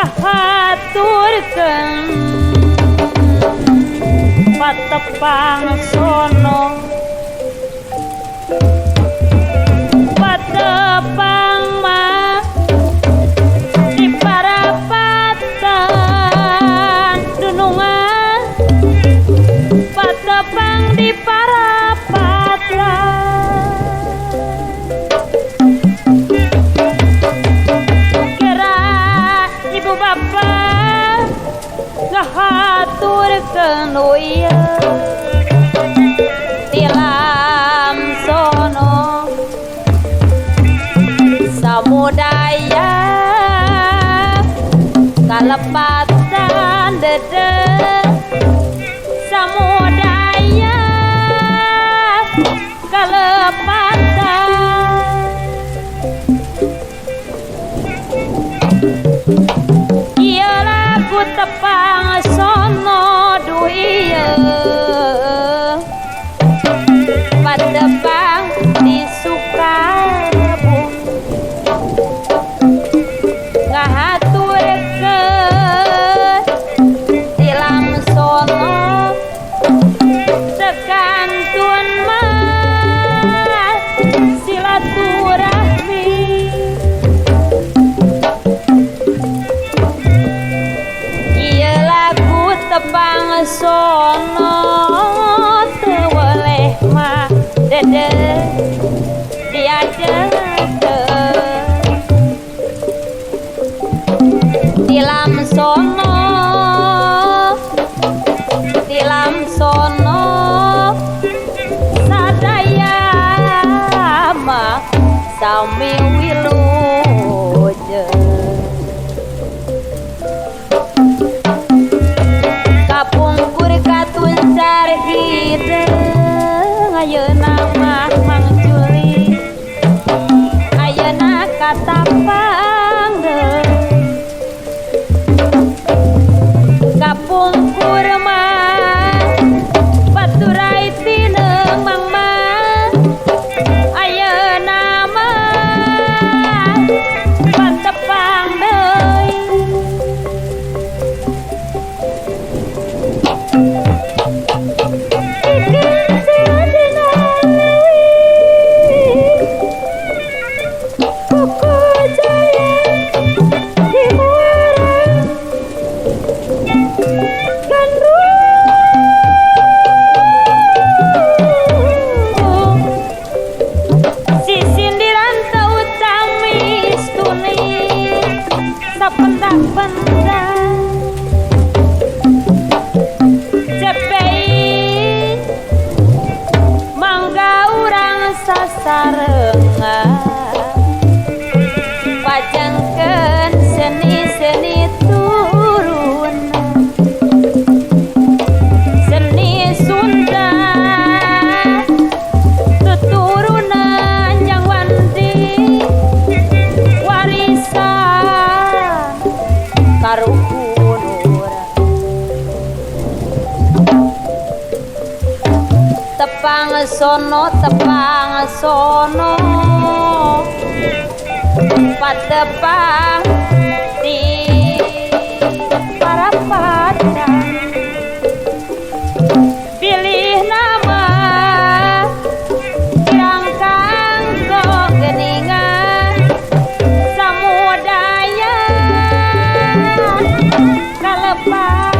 ngahaturkeun patepang sono patepang mah di parapatan dunungan patepang di parapatan kira ibu bapak ngahaturkeun ieu tilam sono samudaya kalepatan dede samudaya kalepatan ieu lagu tepang sono duh ieu patepang di Sukabumi ngahaturkeun tilam sono sekantun mah silaturahmi ieu lagu tepang sono teu weleh mah dede diadekeun tilam sono sadaya mah sami wilujeng kapungkur katuncar hideung ayeuna mah Mang Juli ayeuna katapang kapungkur mah baturai tineung Mang mah ayeuna mah patepang deui pendak-pendak CPI mangga urang sasarengan pajangkeun seni-seni turun seni Sunda tuturunan yang wandi warisan karuhun urang tepang sono patepang di parapatan pilih nama kirangkang kok geningan samudaya kalepatan